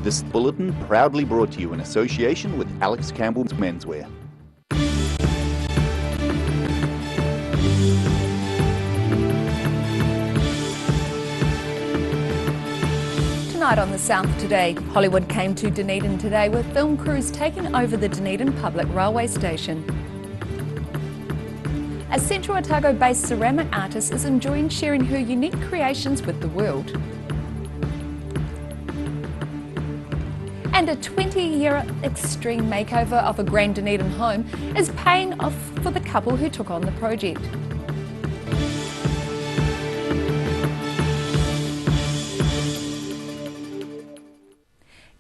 This bulletin proudly brought to you in association with Alex Campbell's Menswear. Tonight on The South Today, Hollywood came to Dunedin today with film crews taking over the Dunedin Public Railway Station. A Central Otago-based ceramic artist is enjoying sharing her unique creations with the world. And a 20-year extreme makeover of a Grand Dunedin home is paying off for the couple who took on the project.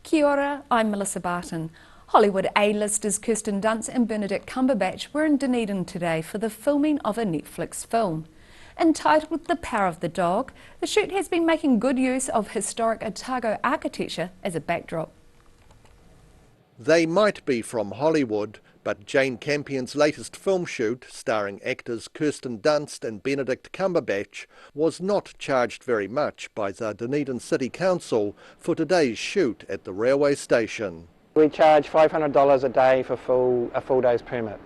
Kia ora, I'm Melissa Barton. Hollywood A-listers Kirsten Dunst and Benedict Cumberbatch were in Dunedin today for the filming of a Netflix film. Entitled The Power of the Dog, the shoot has been making good use of historic Otago architecture as a backdrop. They might be from Hollywood, but Jane Campion's latest film shoot, starring actors Kirsten Dunst and Benedict Cumberbatch, was not charged very much by the Dunedin City Council for today's shoot at the railway station. We charge $500 a day for a full day's permit,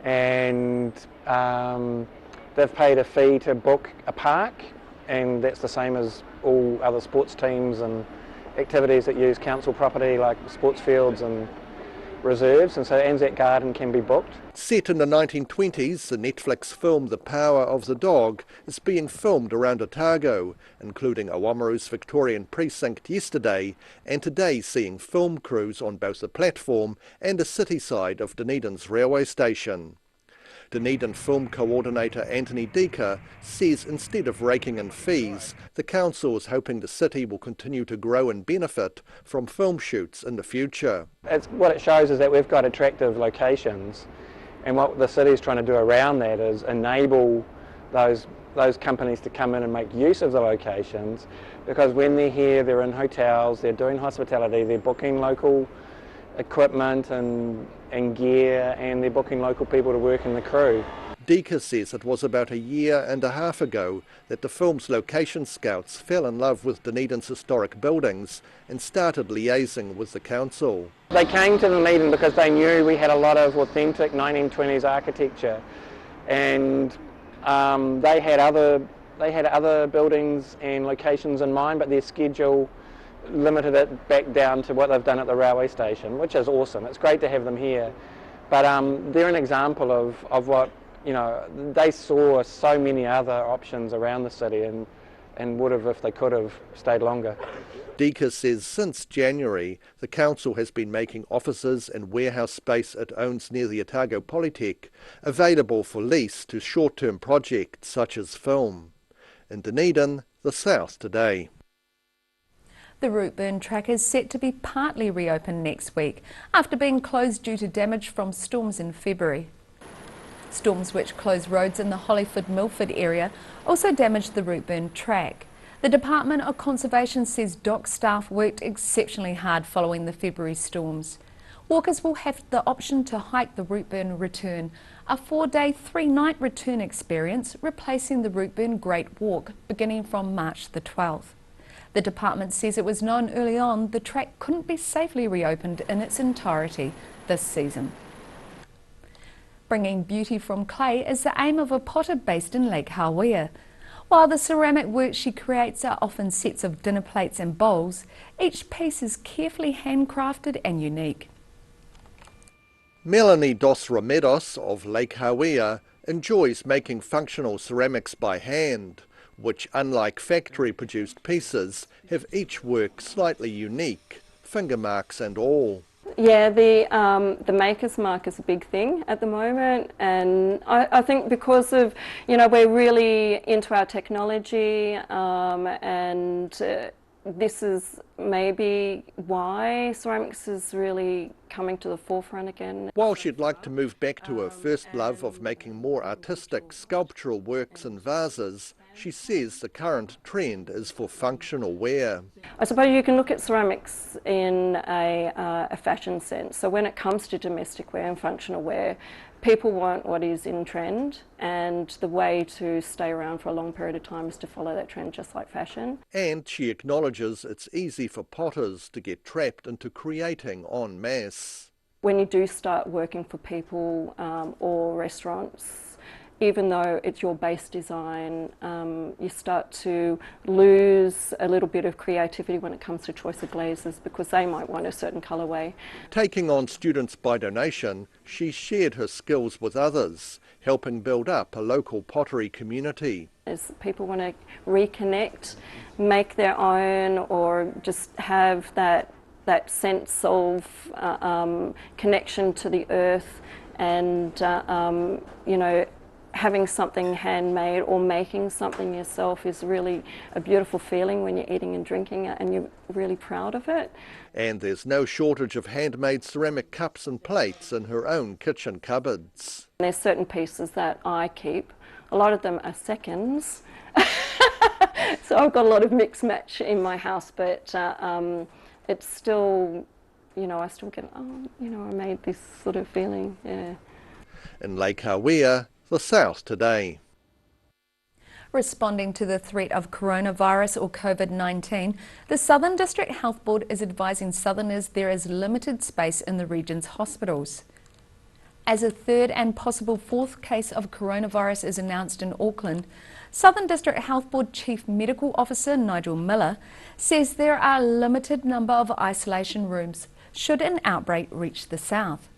and they've paid a fee to book a park, and that's the same as all other sports teams and activities that use council property like sports fields and reserves, and so Anzac Garden can be booked. Set in the 1920s, the Netflix film The Power of the Dog is being filmed around Otago, including Oamaru's Victorian precinct yesterday, and today seeing film crews on both the platform and the city side of Dunedin's railway station. Dunedin film coordinator Anthony Deaker says instead of raking in fees, the council is hoping the city will continue to grow and benefit from film shoots in the future. What it shows is that we've got attractive locations, and what the city's trying to do around that is enable those companies to come in and make use of the locations, because when they're here, they're in hotels, they're doing hospitality, they're booking local equipment and gear, and they're booking local people to work in the crew. Deaker says it was about a year and a half ago that the film's location scouts fell in love with Dunedin's historic buildings and started liaising with the council. They came to Dunedin because they knew we had a lot of authentic 1920s architecture, and they had other buildings and locations in mind, but their schedule limited it back down to what they've done at the railway station, which is awesome. It's great to have them here, but they're an example of what, you know, they saw so many other options around the city and would have, if they could have, stayed longer. Deaker says since January, the council has been making offices and warehouse space it owns near the Otago Polytech available for lease to short-term projects such as film. In Dunedin, The South Today. The Routeburn track is set to be partly reopened next week after being closed due to damage from storms in February. Storms which closed roads in the Hollyford-Milford area also damaged the Routeburn track. The Department of Conservation says dock staff worked exceptionally hard following the February storms. Walkers will have the option to hike the Routeburn Return, a 4-day, 3-night return experience replacing the Routeburn Great Walk beginning from March the 12th. The department says it was known early on the track couldn't be safely reopened in its entirety this season. Bringing beauty from clay is the aim of a potter based in Lake Hawea. While the ceramic work she creates are often sets of dinner plates and bowls, each piece is carefully handcrafted and unique. Melanie Dos Romedos of Lake Hawea enjoys making functional ceramics by hand, which, unlike factory-produced pieces, have each work slightly unique, finger marks and all. Yeah, the maker's mark is a big thing at the moment, and I think because of, you know, we're really into our technology, and this is maybe why ceramics is really coming to the forefront again. While she'd like to move back to her first love of making more artistic, sculptural works and vases, She says the current trend is for functional wear. I suppose you can look at ceramics in a fashion sense. So when it comes to domestic wear and functional wear, people want what is in trend, and the way to stay around for a long period of time is to follow that trend, just like fashion. And she acknowledges it's easy for potters to get trapped into creating en masse. When you do start working for people or restaurants, even though it's your base design, you start to lose a little bit of creativity when it comes to choice of glazes, because they might want a certain colourway. Taking on students by donation, she shared her skills with others, helping build up a local pottery community. As people want to reconnect, make their own, or just have that sense of connection to the earth, and you know, having something handmade or making something yourself is really a beautiful feeling when you're eating and drinking it and you're really proud of it. And there's no shortage of handmade ceramic cups and plates in her own kitchen cupboards. There's certain pieces that I keep. A lot of them are seconds. So I've got a lot of mix match in my house, but it's still, you know, I still get, oh, you know, I made this sort of feeling, yeah. In Lake Hawea, the South Today. Responding to the threat of coronavirus or COVID-19, the Southern District Health Board is advising Southerners there is limited space in the region's hospitals. As a third and possible fourth case of coronavirus is announced in Auckland, Southern District Health Board Chief Medical Officer Nigel Miller says there are a limited number of isolation rooms should an outbreak reach the south.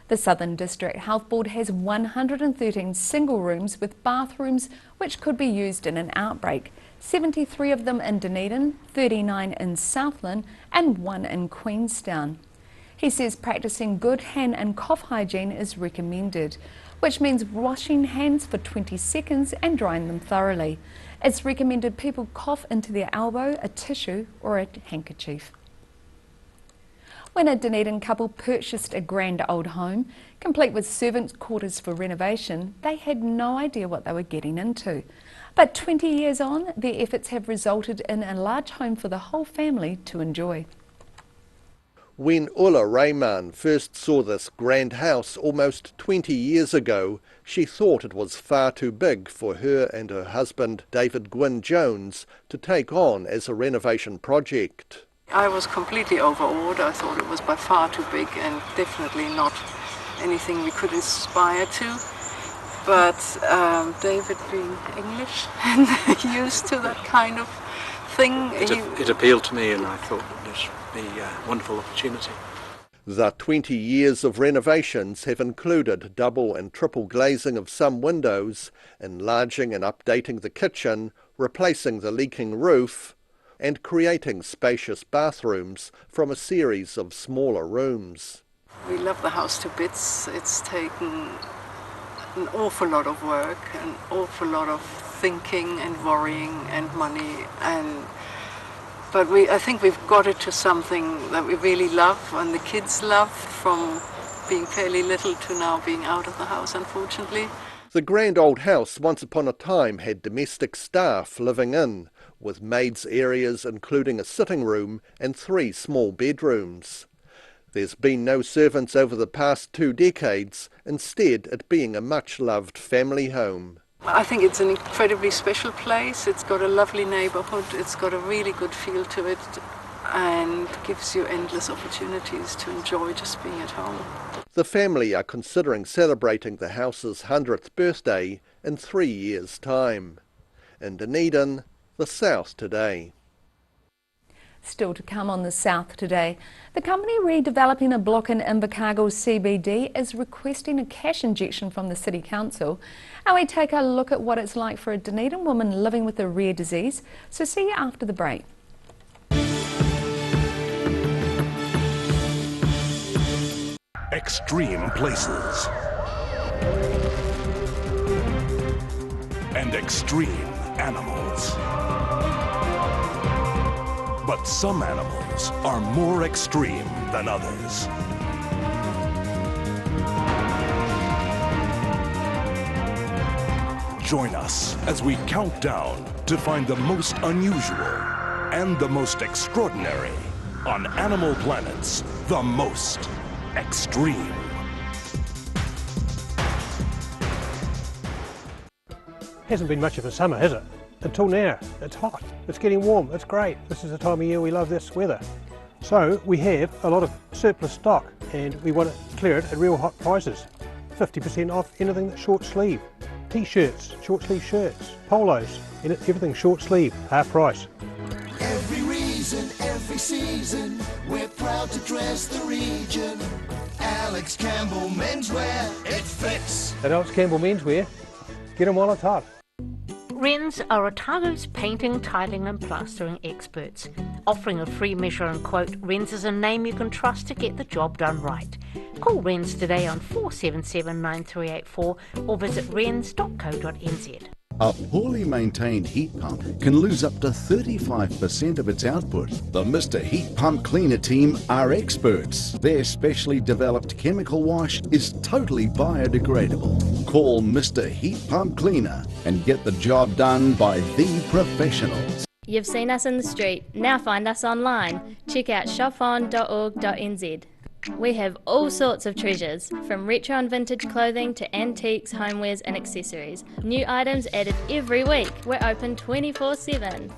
The Southern District Health Board has 113 single rooms with bathrooms which could be used in an outbreak, 73 of them in Dunedin, 39 in Southland and 1 in Queenstown. He says practicing good hand and cough hygiene is recommended, which means washing hands for 20 seconds and drying them thoroughly. It's recommended people cough into their elbow, a tissue or a handkerchief. When a Dunedin couple purchased a grand old home, complete with servants' quarters for renovation, they had no idea what they were getting into. But 20 years on, their efforts have resulted in a large home for the whole family to enjoy. When Ulla Rayman first saw this grand house almost 20 years ago, she thought it was far too big for her and her husband, David Gwynn Jones, to take on as a renovation project. I was completely overawed. I thought it was by far too big and definitely not anything we could aspire to. But David, being English and used to that kind of thing, it appealed to me, and I thought this would be a wonderful opportunity. The 20 years of renovations have included double and triple glazing of some windows, enlarging and updating the kitchen, replacing the leaking roof, and creating spacious bathrooms from a series of smaller rooms. We love the house to bits. It's taken an awful lot of work, an awful lot of thinking and worrying and money, but I think we've got it to something that we really love and the kids love, from being fairly little to now being out of the house, unfortunately. The grand old house once upon a time had domestic staff living in, with maids' areas including a sitting room and 3 small bedrooms. There's been no servants over the past 2 decades, instead it being a much-loved family home. I think it's an incredibly special place. It's got a lovely neighbourhood, it's got a really good feel to it, and gives you endless opportunities to enjoy just being at home. The family are considering celebrating the house's 100th birthday in 3 years' time. In Dunedin, the South Today. Still to come on the South Today, the company redeveloping a block in Invercargill CBD is requesting a cash injection from the City Council. And we take a look at what it's like for a Dunedin woman living with a rare disease. So see you after the break. Extreme places and extreme animals. But some animals are more extreme than others. Join us as we count down to find the most unusual and the most extraordinary on Animal Planet's The Most Extreme. Hasn't been much of a summer, has it? Until now. It's hot, it's getting warm, it's great. This is the time of year we love this weather. So we have a lot of surplus stock and we want to clear it at real hot prices. 50% off anything that's short sleeve. T-shirts, short sleeve shirts, polos, everything short sleeve, half price. Every reason, every season, we're proud to dress the region. Alex Campbell Menswear, it fits. At Alex Campbell Menswear, get them while it's hot. Wrens are Otago's painting, tiling and plastering experts. Offering a free measure and quote, Wrens is a name you can trust to get the job done right. Call Wrens today on 477 9384 or visit wrens.co.nz. A poorly maintained heat pump can lose up to 35% of its output. The Mr. Heat Pump Cleaner team are experts. Their specially developed chemical wash is totally biodegradable. Call Mr. Heat Pump Cleaner and get the job done by the professionals. You've seen us in the street, now find us online. Check out shopon.org.nz. We have all sorts of treasures, from retro and vintage clothing to antiques, homewares and accessories. New items added every week. We're open 24/7.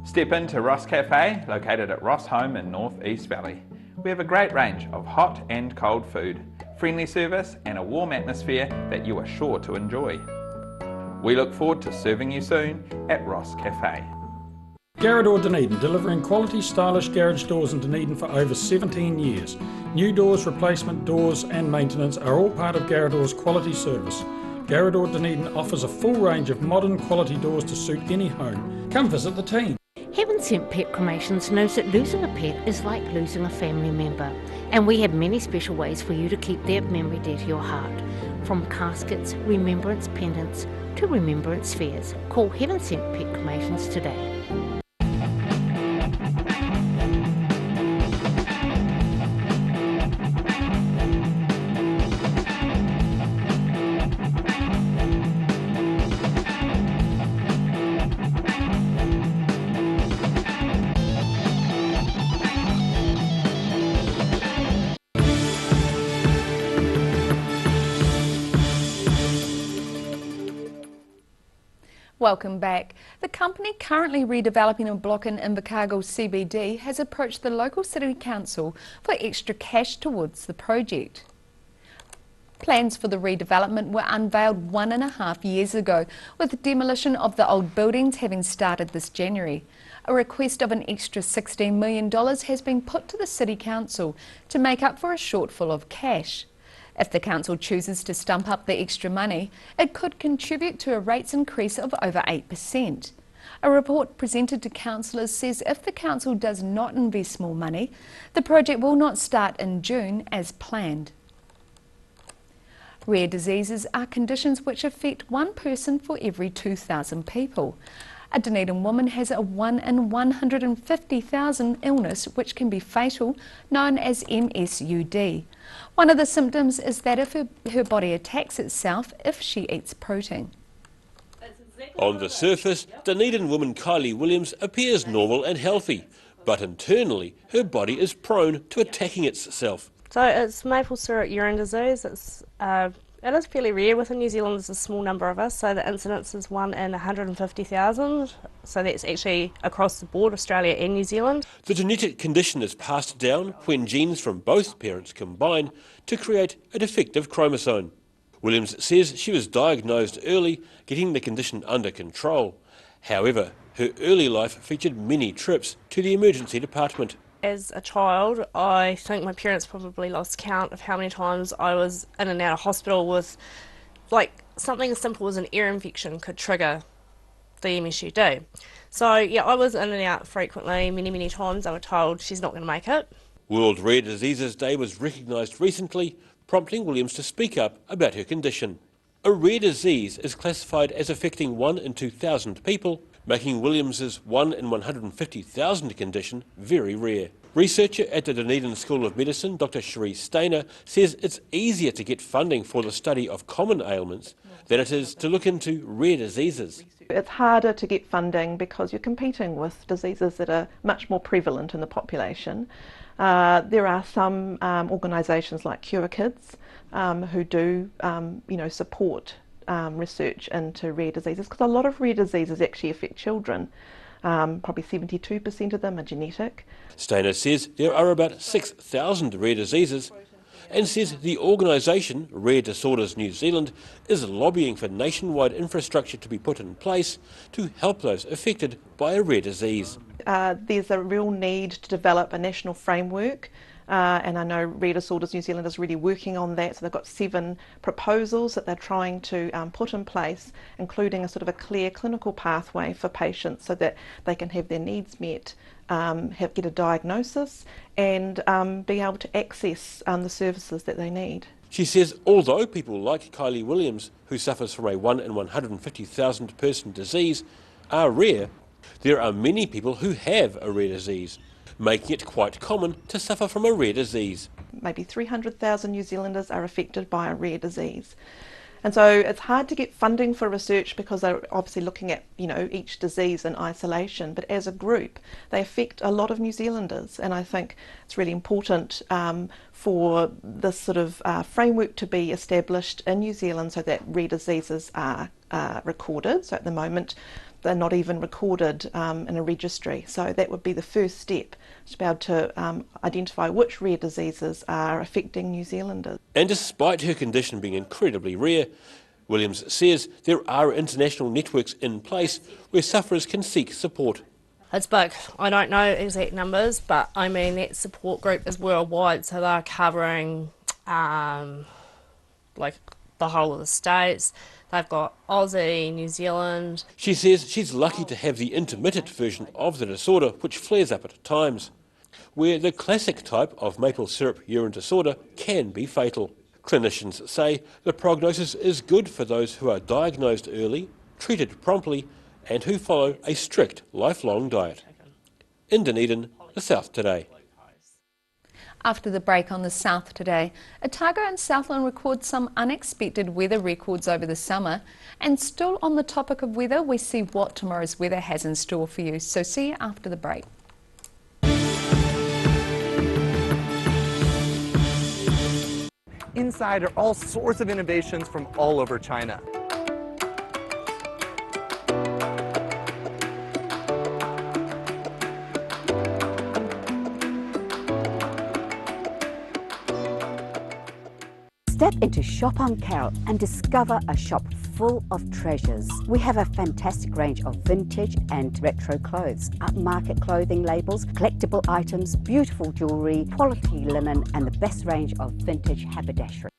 Step into Ross Cafe, located at Ross Home in North East Valley. We have a great range of hot and cold food, friendly service and a warm atmosphere that you are sure to enjoy. We look forward to serving you soon at Ross Cafe. Garrador Dunedin, delivering quality stylish garage doors in Dunedin for over 17 years. New doors, replacement doors and maintenance are all part of Garrador's quality service. Garrador Dunedin offers a full range of modern quality doors to suit any home. Come visit the team. Heaven Sent Pet Cremations knows that losing a pet is like losing a family member, and we have many special ways for you to keep their memory dear to your heart. From caskets, remembrance pendants to remembrance spheres. Call Heaven Sent Pet Cremations today. Welcome back. The company currently redeveloping a block in Invercargill CBD has approached the local city council for extra cash towards the project. Plans for the redevelopment were unveiled 1.5 years ago, with demolition of the old buildings having started this January. A request of an extra $16 million has been put to the City Council to make up for a shortfall of cash. If the council chooses to stump up the extra money, it could contribute to a rates increase of over 8%. A report presented to councillors says if the council does not invest more money, the project will not start in June as planned. Rare diseases are conditions which affect one person for every 2,000 people. A Dunedin woman has a 1 in 150,000 illness which can be fatal, known as MSUD. One of the symptoms is that if her body attacks itself if she eats protein. On the surface, Dunedin woman Kylie Williams appears normal and healthy, but internally her body is prone to attacking itself. So it's maple syrup urine disease. It is fairly rare within New Zealand. There's a small number of us, so the incidence is 1 in 150,000. So that's actually across the board, Australia and New Zealand. The genetic condition is passed down when genes from both parents combine to create a defective chromosome. Williams says she was diagnosed early, getting the condition under control. However, her early life featured many trips to the emergency department. As a child, I think my parents probably lost count of how many times I was in and out of hospital with, like, something as simple as an ear infection could trigger the MSUD. So yeah, I was in and out frequently, many times. I was told she's not going to make it. World Rare Diseases Day was recognised recently, prompting Williams to speak up about her condition. A rare disease is classified as affecting 1 in 2,000 people, making Williams's 1 in 150,000 condition very rare. Researcher at the Dunedin School of Medicine, Dr. Cherie Stainer, says it's easier to get funding for the study of common ailments than it is to look into rare diseases. It's harder to get funding because you're competing with diseases that are much more prevalent in the population. There are some organisations like Cure Kids who do support research into rare diseases, because a lot of rare diseases actually affect children. Probably 72% of them are genetic. Stainer says there are about 6,000 rare diseases and says the organisation, Rare Disorders New Zealand, is lobbying for nationwide infrastructure to be put in place to help those affected by a rare disease. There's a real need to develop a national framework, and I know Rare Disorders New Zealand is really working on that, so they've got 7 proposals that they're trying to put in place, including a sort of a clear clinical pathway for patients so that they can have their needs met, get a diagnosis and be able to access the services that they need. She says although people like Kylie Williams, who suffers from a 1 in 150,000 person disease, are rare, there are many people who have a rare disease, making it quite common to suffer from a rare disease. Maybe 300,000 New Zealanders are affected by a rare disease. And so it's hard to get funding for research because they're obviously looking at, each disease in isolation, but as a group they affect a lot of New Zealanders, and I think it's really important for this sort of framework to be established in New Zealand so that rare diseases are recorded. So at the moment they're not even recorded in a registry, so that would be the first step to be able to identify which rare diseases are affecting New Zealanders. And despite her condition being incredibly rare, Williams says there are international networks in place where sufferers can seek support. It's big. I don't know exact numbers, but I mean that support group is worldwide, so they're covering like the whole of the States. They've got Aussie, New Zealand. She says she's lucky to have the intermittent version of the disorder, which flares up at times, where the classic type of maple syrup urine disorder can be fatal. Clinicians say the prognosis is good for those who are diagnosed early, treated promptly, and who follow a strict lifelong diet. In Dunedin, the South Today. After the break on the South Today, Otago and Southland record some unexpected weather records over the summer. And still on the topic of weather, we see what tomorrow's weather has in store for you. So see you after the break. Inside are all sorts of innovations from all over China. Step into Shop on Carrot and discover a shop full of treasures. We have a fantastic range of vintage and retro clothes, upmarket clothing labels, collectible items, beautiful jewellery, quality linen and the best range of vintage haberdashery.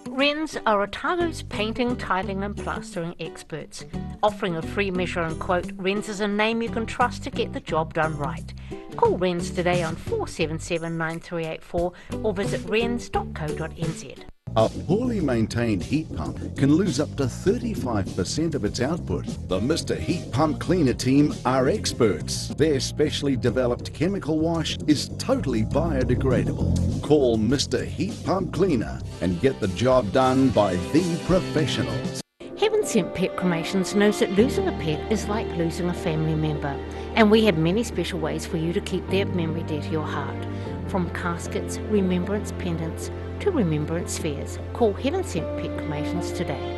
Wrens are Otago's painting, tiling and plastering experts. Offering a free measure and quote, Wrens is a name you can trust to get the job done right. Call Wrens today on 477 9384 or visit wrens.co.nz. A poorly maintained heat pump can lose up to 35% of its output. The Mr. Heat Pump Cleaner team are experts. Their specially developed chemical wash is totally biodegradable. Call Mr. Heat Pump Cleaner and get the job done by the professionals. Heaven Sent Pet Cremations knows that losing a pet is like losing a family member, and we have many special ways for you to keep their memory dear to your heart. From caskets, remembrance pendants, to remembrance spheres. Call Heaven Sent Pet Cremations today.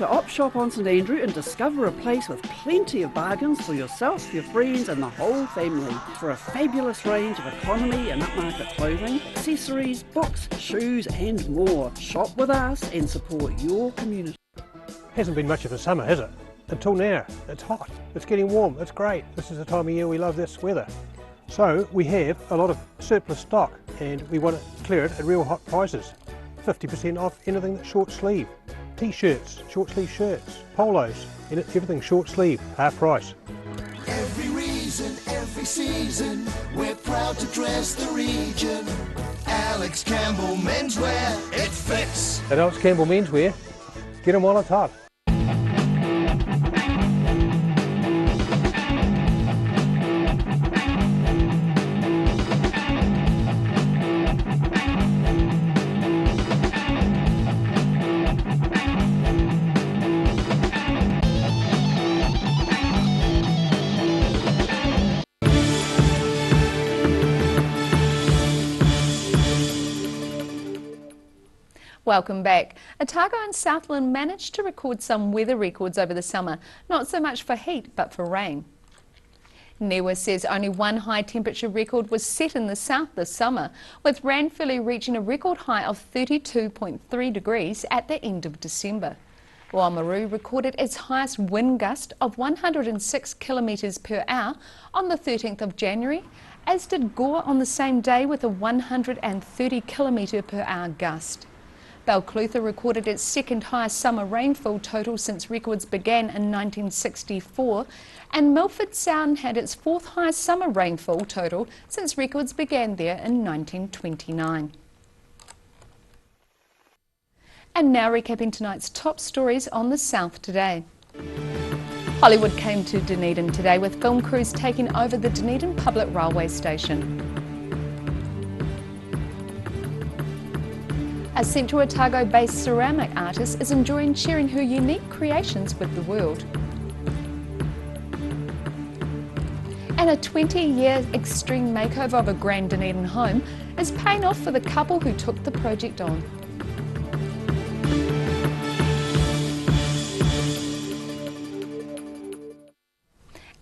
to Op Shop on St Andrew and discover a place with plenty of bargains for yourself, your friends and the whole family. For a fabulous range of economy and upmarket clothing, accessories, books, shoes and more. Shop with us and support your community. Hasn't been much of a summer, has it? Until now. It's hot, it's getting warm, it's great. This is the time of year we love this weather. So we have a lot of surplus stock and we want to clear it at real hot prices. 50% off anything that's short sleeve. T-shirts, short sleeve shirts, polos, and everything short sleeve, half price. Every reason, every season, we're proud to dress the region. Alex Campbell Menswear, it fits. At Alex Campbell Menswear, get them while it's hot. Welcome back. Otago and Southland managed to record some weather records over the summer, not so much for heat but for rain. NEWA says only one high temperature record was set in the south this summer, with Ranfurly reaching a record high of 32.3 degrees at the end of December. Oamaru recorded its highest wind gust of 106 kilometres per hour on the 13th of January, as did Gore on the same day with a 130 kilometre per hour gust. Balclutha recorded its second highest summer rainfall total since records began in 1964, and Milford Sound had its fourth highest summer rainfall total since records began there in 1929. And now recapping tonight's top stories on the South today. Hollywood came to Dunedin today with film crews taking over the Dunedin Public Railway Station. A Central Otago-based ceramic artist is enjoying sharing her unique creations with the world. And a 20-year extreme makeover of a Grand Dunedin home is paying off for the couple who took the project on.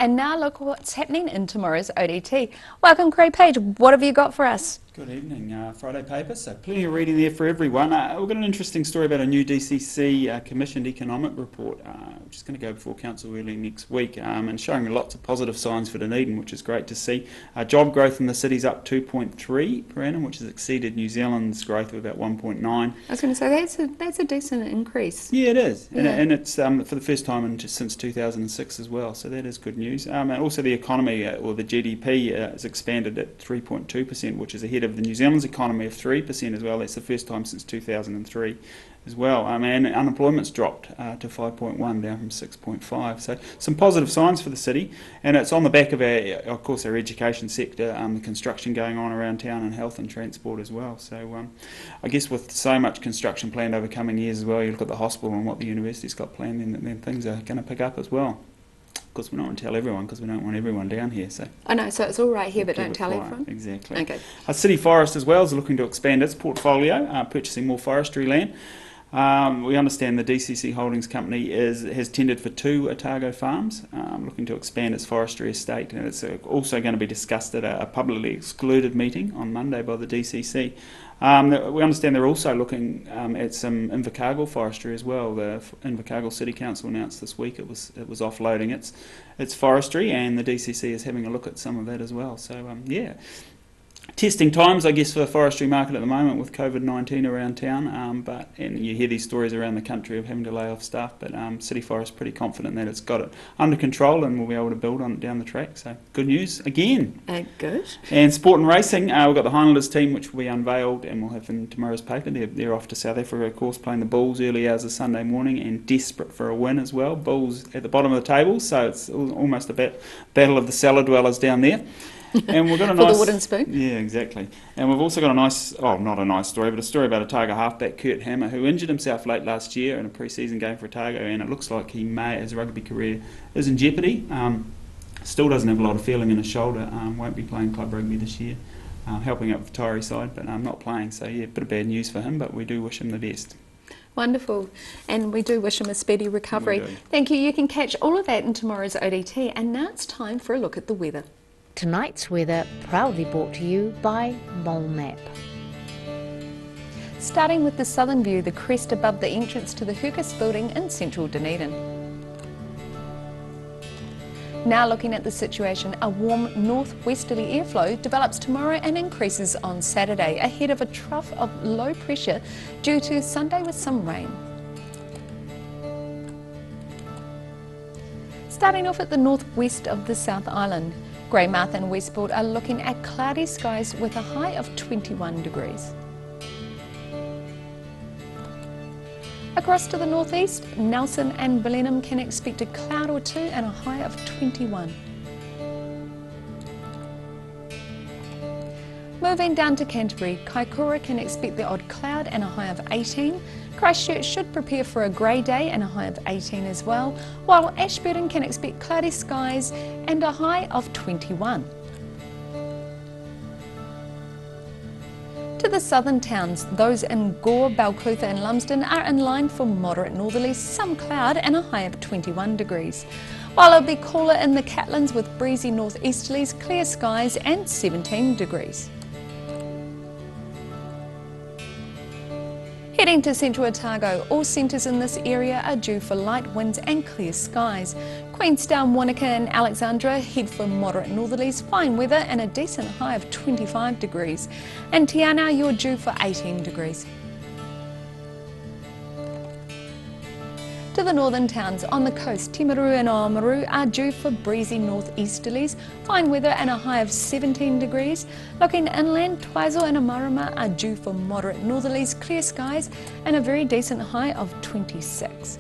And now look what's happening in tomorrow's ODT. Welcome, Craig Page. What have you got for us? Good evening. Friday paper, so plenty of reading there for everyone. We've got an interesting story about a new DCC commissioned economic report, which is going to go before Council early next week, and showing lots of positive signs for Dunedin, which is great to see. Job growth in the city's up 2.3 per annum, which has exceeded New Zealand's growth of about 1.9. I was going to say that's a decent increase. Yeah, it is, Yeah. and it's for the first time since 2006 as well. So that is good news. And also the economy, or the GDP, has expanded at 3.2%, which is ahead of the New Zealand's economy of 3% as well. That's the first time since 2003 as well. And unemployment's dropped to 5.1, down from 6.5. So some positive signs for the city, and it's on the back of of course, our education sector, the construction going on around town, and health and transport as well. So I guess with so much construction planned over coming years as well, you look at the hospital and what the university's got planned, then things are going to pick up as well. Of course, we don't want to tell everyone because we don't want everyone down here. So I know, so it's all right here, but don't tell everyone. Exactly. Okay. City Forest as well is looking to expand its portfolio, purchasing more forestry land. We understand the DCC Holdings Company has tendered for 2 Otago farms, looking to expand its forestry estate, and it's also going to be discussed at a publicly excluded meeting on Monday by the DCC. We understand they're also looking at some Invercargill forestry as well. The Invercargill City Council announced this week it was offloading its forestry, and the DCC is having a look at some of that as well. So yeah. Testing times, I guess, for the forestry market at the moment with COVID-19 around town, and you hear these stories around the country of having to lay off staff, but City Forest is pretty confident that it's got it under control and we'll be able to build on it down the track. So good news again. Good. And sport and racing, we've got the Highlanders team, which will be unveiled and we'll have in tomorrow's paper. They're off to South Africa, of course, playing the Bulls early hours of Sunday morning, and desperate for a win as well. Bulls at the bottom of the table, so it's almost a battle of the cellar dwellers down there. And we've got a For nice, the wooden spoon. Yeah, exactly. And we've also got a nice, not a nice story, but a story about Otago halfback Kurt Hammer, who injured himself late last year in a pre-season game for Otago, and it looks like his rugby career is in jeopardy. Still doesn't have a lot of feeling in his shoulder. Won't be playing club rugby this year, helping out with the Tyree side, but not playing. So yeah, a bit of bad news for him, but we do wish him the best. Wonderful. And we do wish him a speedy recovery. We do. Thank you. You can catch all of that in tomorrow's ODT. And now it's time for a look at the weather. Tonight's weather proudly brought to you by Mole Map. Starting with the southern view, the crest above the entrance to the Hercus building in central Dunedin. Now looking at the situation, a warm northwesterly airflow develops tomorrow and increases on Saturday ahead of a trough of low pressure due to Sunday with some rain. Starting off at the northwest of the South Island, Greymouth and Westport are looking at cloudy skies with a high of 21 degrees. Across to the northeast, Nelson and Blenheim can expect a cloud or two and a high of 21. Moving down to Canterbury, Kaikoura can expect the odd cloud and a high of 18. Christchurch should prepare for a grey day and a high of 18 as well, while Ashburton can expect cloudy skies and a high of 21. To the southern towns, those in Gore, Balclutha and Lumsden are in line for moderate northerlies, some cloud and a high of 21 degrees. While it'll be cooler in the Catlins with breezy northeasterlies, clear skies and 17 degrees. Heading to central Otago, all centres in this area are due for light winds and clear skies. Queenstown, Wanaka and Alexandra head for moderate northerlies, fine weather and a decent high of 25 degrees. And Tiana, you're due for 18 degrees. To the northern towns on the coast, Timaru and Oamaru are due for breezy northeasterlies, fine weather and a high of 17 degrees. Looking inland, Twizel and Amarama are due for moderate northerlies, clear skies and a very decent high of 26.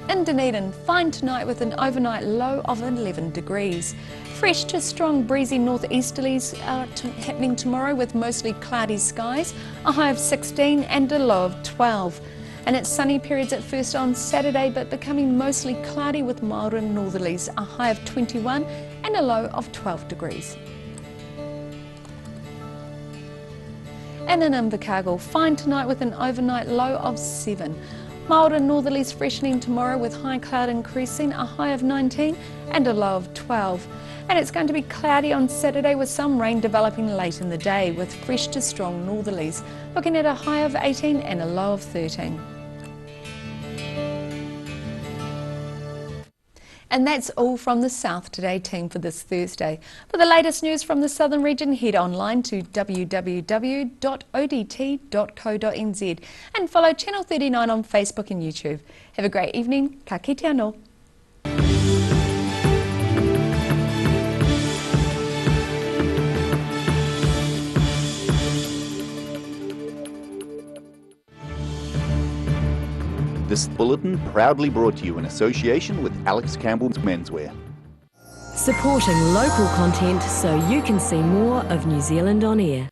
In Dunedin, fine tonight with an overnight low of 11 degrees. Fresh to strong breezy northeasterlies are happening tomorrow with mostly cloudy skies, a high of 16 and a low of 12. And it's sunny periods at first on Saturday, but becoming mostly cloudy with milder northerlies, a high of 21 and a low of 12 degrees. And in Invercargill, fine tonight with an overnight low of 7. Milder northerlies freshening tomorrow with high cloud increasing, a high of 19 and a low of 12. And it's going to be cloudy on Saturday with some rain developing late in the day with fresh to strong northerlies, looking at a high of 18 and a low of 13. And that's all from the South Today team for this Thursday. For the latest news from the southern region, head online to www.odt.co.nz and follow Channel 39 on Facebook and YouTube. Have a great evening. Ka kite anō. This bulletin proudly brought to you in association with Alex Campbell's Menswear. Supporting local content so you can see more of New Zealand on air.